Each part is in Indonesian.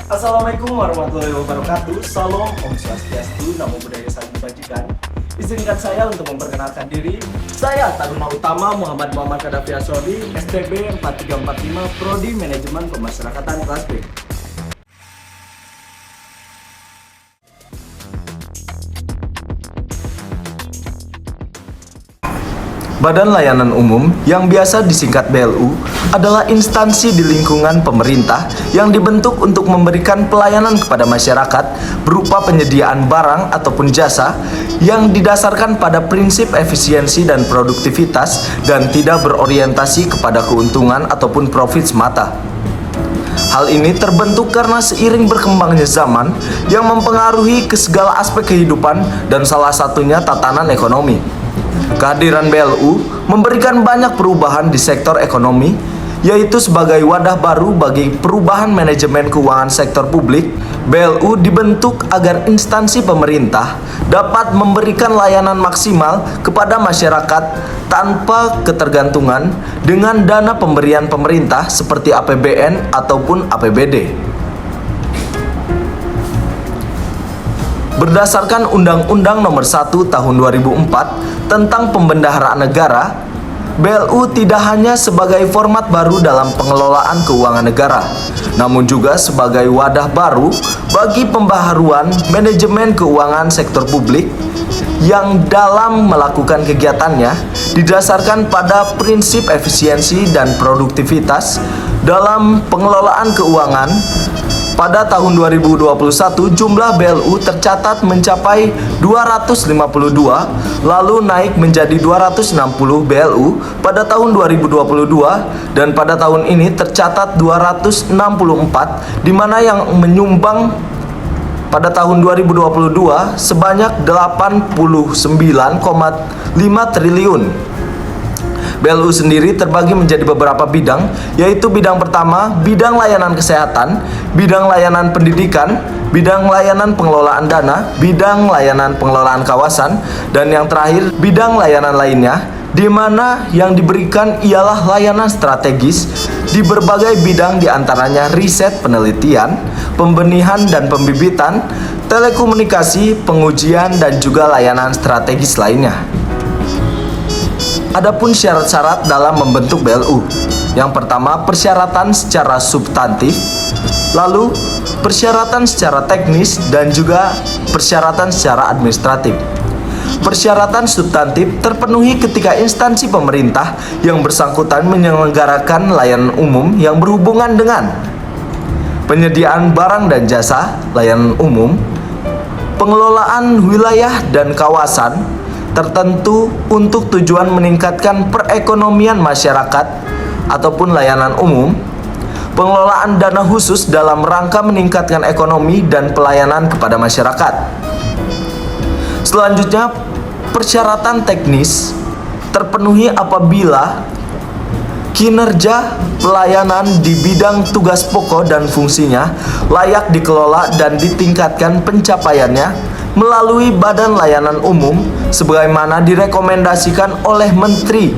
Assalamualaikum warahmatullahi wabarakatuh. Salam, Om Swastiastu, Namo Buddhaya Salam Kebajikan. Izinkan saya untuk memperkenalkan diri. Saya Taruna Utama Muhammad Kadafi Asori, STB 4345, Prodi Manajemen Pemasyarakatan kelas B. Badan Layanan Umum yang biasa disingkat BLU adalah instansi di lingkungan pemerintah yang dibentuk untuk memberikan pelayanan kepada masyarakat berupa penyediaan barang ataupun jasa yang didasarkan pada prinsip efisiensi dan produktivitas dan tidak berorientasi kepada keuntungan ataupun profit semata. Hal ini terbentuk karena seiring berkembangnya zaman yang mempengaruhi ke segala aspek kehidupan dan salah satunya tatanan ekonomi. Kehadiran BLU memberikan banyak perubahan di sektor ekonomi, yaitu sebagai wadah baru bagi perubahan manajemen keuangan sektor publik. BLU dibentuk agar instansi pemerintah dapat memberikan layanan maksimal kepada masyarakat tanpa ketergantungan dengan dana pemberian pemerintah seperti APBN ataupun APBD. Berdasarkan Undang-Undang Nomor 1 Tahun 2004 tentang Pembendaharaan Negara, BLU tidak hanya sebagai format baru dalam pengelolaan keuangan negara, namun juga sebagai wadah baru bagi pembaharuan manajemen keuangan sektor publik yang dalam melakukan kegiatannya didasarkan pada prinsip efisiensi dan produktivitas dalam pengelolaan keuangan. Pada tahun 2021, jumlah BLU tercatat mencapai 252, lalu naik menjadi 260 BLU pada tahun 2022, dan pada tahun ini tercatat 264, di mana yang menyumbang pada tahun 2022 sebanyak 89,5 triliun. BLU sendiri terbagi menjadi beberapa bidang, yaitu bidang pertama, bidang layanan kesehatan, bidang layanan pendidikan, bidang layanan pengelolaan dana, bidang layanan pengelolaan kawasan, dan yang terakhir, bidang layanan lainnya, di mana yang diberikan ialah layanan strategis di berbagai bidang, diantaranya riset penelitian, pembenihan dan pembibitan, telekomunikasi, pengujian, dan juga layanan strategis lainnya. Adapun syarat-syarat dalam membentuk BLU. Yang pertama, persyaratan secara substantif, lalu persyaratan secara teknis, dan juga persyaratan secara administratif. Persyaratan substantif terpenuhi ketika instansi pemerintah yang bersangkutan menyelenggarakan layanan umum yang berhubungan dengan penyediaan barang dan jasa, layanan umum, pengelolaan wilayah dan kawasan tertentu untuk tujuan meningkatkan perekonomian masyarakat ataupun layanan umum, pengelolaan dana khusus dalam rangka meningkatkan ekonomi dan pelayanan kepada masyarakat. Selanjutnya, persyaratan teknis terpenuhi apabila kinerja pelayanan di bidang tugas pokok dan fungsinya layak dikelola dan ditingkatkan pencapaiannya melalui Badan Layanan Umum sebagaimana direkomendasikan oleh Menteri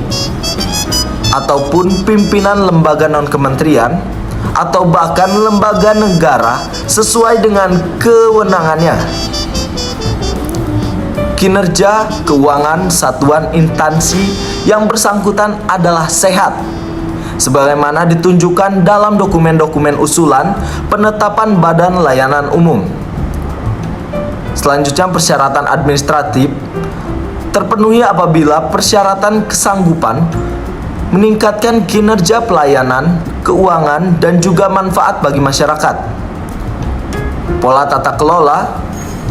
ataupun pimpinan lembaga non-kementerian atau bahkan lembaga negara sesuai dengan kewenangannya. Kinerja keuangan satuan instansi yang bersangkutan adalah sehat sebagaimana ditunjukkan dalam dokumen-dokumen usulan penetapan Badan Layanan Umum. Selanjutnya, persyaratan administratif terpenuhi apabila persyaratan kesanggupan meningkatkan kinerja pelayanan, keuangan, dan juga manfaat bagi masyarakat. Pola tata kelola,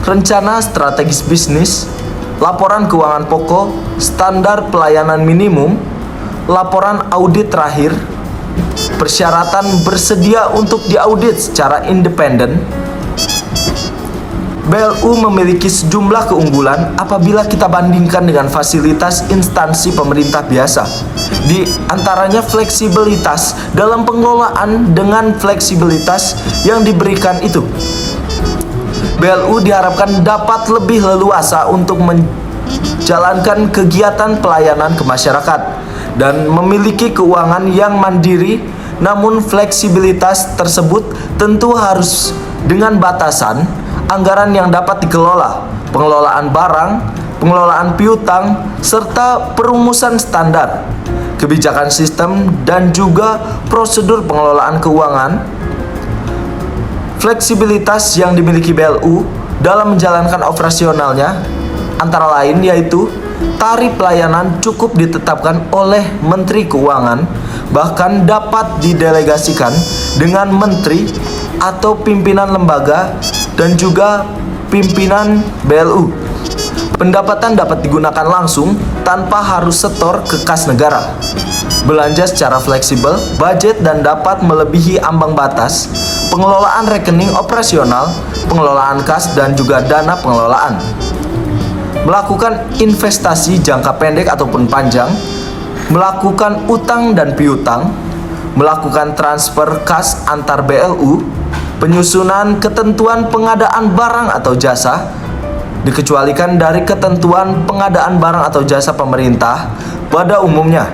rencana strategis bisnis, laporan keuangan pokok, standar pelayanan minimum, laporan audit terakhir, persyaratan bersedia untuk diaudit secara independen. BLU memiliki sejumlah keunggulan apabila kita bandingkan dengan fasilitas instansi pemerintah biasa. Di antaranya fleksibilitas dalam pengelolaan dengan fleksibilitas yang diberikan itu. BLU diharapkan dapat lebih leluasa untuk menjalankan kegiatan pelayanan ke masyarakat dan memiliki keuangan yang mandiri, namun fleksibilitas tersebut tentu harus dengan batasan anggaran yang dapat dikelola, pengelolaan barang, pengelolaan piutang, serta perumusan standar, kebijakan sistem, dan juga prosedur pengelolaan keuangan. Fleksibilitas yang dimiliki BLU dalam menjalankan operasionalnya antara lain yaitu tarif pelayanan cukup ditetapkan oleh Menteri Keuangan, bahkan dapat didelegasikan dengan menteri atau pimpinan lembaga dan juga pimpinan BLU. Pendapatan dapat digunakan langsung tanpa harus setor ke kas negara. Belanja secara fleksibel, budget dan dapat melebihi ambang batas, pengelolaan rekening operasional, pengelolaan kas dan juga dana pengelolaan. Melakukan investasi jangka pendek ataupun panjang, melakukan utang dan piutang, melakukan transfer kas antar BLU, penyusunan ketentuan pengadaan barang atau jasa, dikecualikan dari ketentuan pengadaan barang atau jasa pemerintah pada umumnya.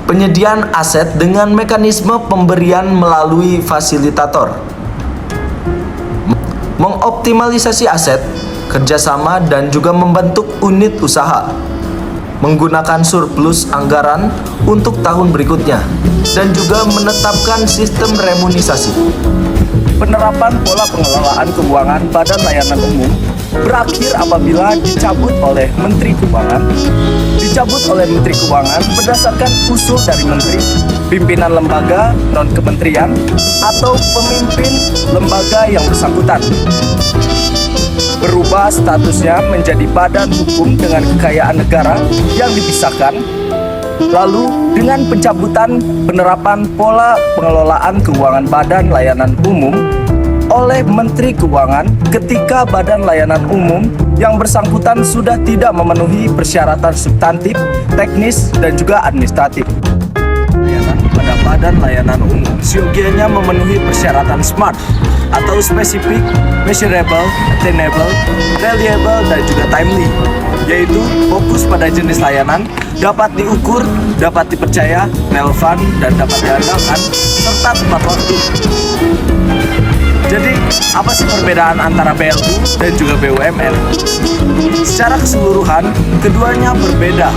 Penyediaan aset dengan mekanisme pemberian melalui fasilitator. Mengoptimalisasi aset, kerjasama dan juga membentuk unit usaha. Menggunakan surplus anggaran untuk tahun berikutnya dan juga menetapkan sistem remunisasi. Penerapan pola pengelolaan keuangan Badan Layanan Umum berakhir apabila dicabut oleh Menteri Keuangan. Dicabut oleh Menteri Keuangan berdasarkan usul dari Menteri, pimpinan lembaga non-kementerian, atau pemimpin lembaga yang bersangkutan. Berubah statusnya menjadi badan hukum dengan kekayaan negara yang dipisahkan. Lalu dengan pencabutan penerapan pola pengelolaan keuangan Badan Layanan Umum oleh Menteri Keuangan ketika Badan Layanan Umum yang bersangkutan sudah tidak memenuhi persyaratan substantif, teknis, dan juga administratif. Layanan pada Badan Layanan Umum siogianya memenuhi persyaratan SMART atau Specific, Measurable, Attainable, Reliable, dan juga Timely, yaitu fokus pada jenis layanan, dapat diukur, dapat dipercaya, relevan, dan dapat diandalkan, serta tepat waktu. Jadi, apa sih perbedaan antara BLU dan juga BUMN? Secara keseluruhan, keduanya berbeda,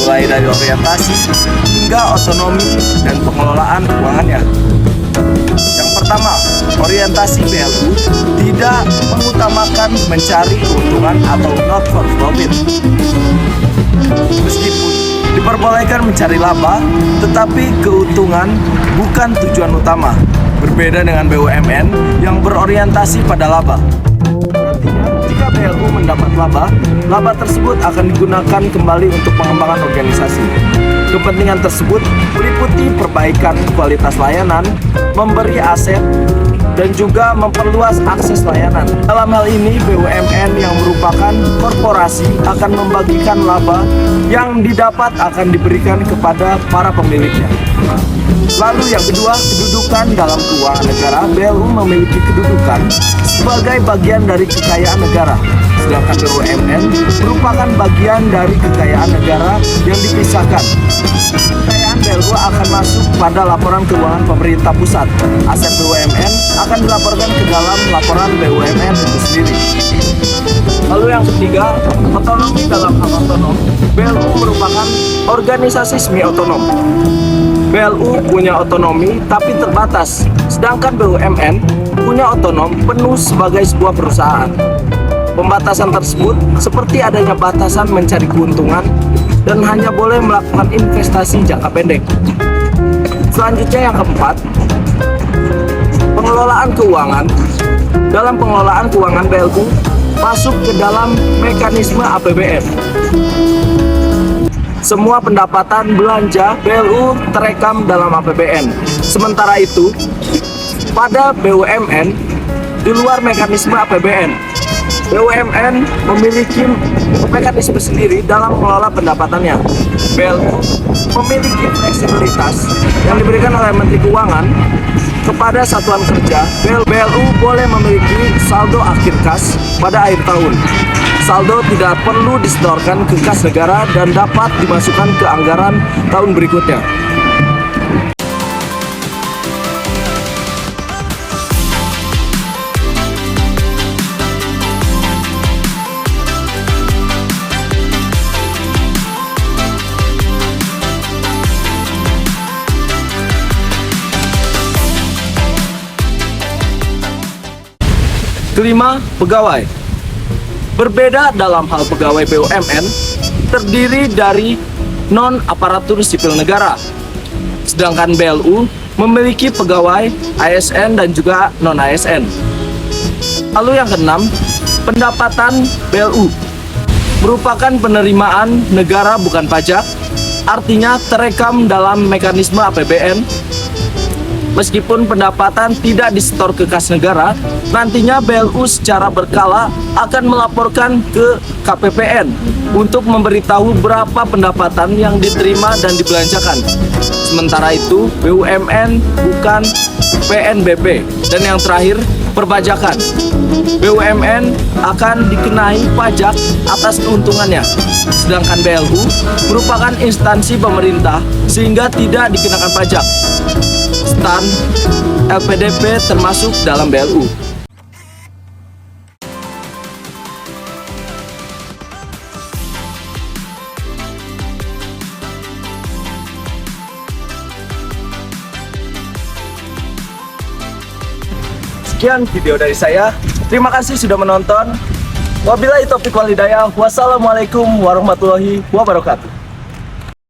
mulai dari orientasi hingga otonomi dan pengelolaan keuangannya. Yang pertama, orientasi BLU tidak mengutamakan mencari keuntungan atau not for profit. Meskipun diperbolehkan mencari laba, tetapi keuntungan bukan tujuan utama. Berbeda dengan BUMN yang berorientasi pada laba. Artinya, jika BLU mendapat laba, laba tersebut akan digunakan kembali untuk pengembangan organisasi. Kepentingan tersebut meliputi perbaikan kualitas layanan, memberi aset, dan juga memperluas akses layanan. Dalam hal ini, BUMN yang merupakan korporasi akan membagikan laba yang didapat akan diberikan kepada para pemiliknya. Lalu yang kedua, kedudukan dalam keuangan negara. BLU memiliki kedudukan sebagai bagian dari kekayaan negara, sedangkan BUMN merupakan bagian dari kekayaan negara yang dipisahkan. Kekayaan BLU akan masuk pada laporan keuangan pemerintah pusat. Aset BUMN akan dilaporkan ke dalam laporan BUMN itu sendiri. Lalu yang ketiga, otonomi dalam hal otonom. BLU merupakan organisasi semi otonom. BLU punya otonomi tapi terbatas, sedangkan BUMN punya otonom penuh sebagai sebuah perusahaan. Pembatasan tersebut seperti adanya batasan mencari keuntungan dan hanya boleh melakukan investasi jangka pendek. Selanjutnya yang keempat, pengelolaan keuangan. Dalam pengelolaan keuangan BLU masuk ke dalam mekanisme APBN. Semua pendapatan belanja BLU terekam dalam APBN. Sementara itu, pada BUMN, di luar mekanisme APBN, BUMN memiliki mekanisme sendiri dalam mengelola pendapatannya. BLU memiliki fleksibilitas yang diberikan oleh Menteri Keuangan kepada satuan kerja. BLU boleh memiliki saldo akhir kas pada akhir tahun. Saldo tidak perlu disetorkan ke kas negara dan dapat dimasukkan ke anggaran tahun berikutnya. Kelima, pegawai. Berbeda dalam hal pegawai BUMN, terdiri dari non-aparatur sipil negara. Sedangkan BLU memiliki pegawai ASN dan juga non-ASN. Lalu yang keenam, pendapatan BLU merupakan penerimaan negara bukan pajak, artinya terekam dalam mekanisme APBN. Meskipun pendapatan tidak disetor ke kas negara, nantinya BLU secara berkala akan melaporkan ke KPPN untuk memberitahu berapa pendapatan yang diterima dan dibelanjakan. Sementara itu, BUMN bukan PNBP. Dan yang terakhir, perpajakan. BUMN akan dikenai pajak atas keuntungannya, sedangkan BLU merupakan instansi pemerintah sehingga tidak dikenakan pajak. STAN, LPDP termasuk dalam BLU. Sekian video dari saya. Terima kasih sudah menonton. Wabillahi taufiq wal hidayah. Wassalamualaikum warahmatullahi wabarakatuh.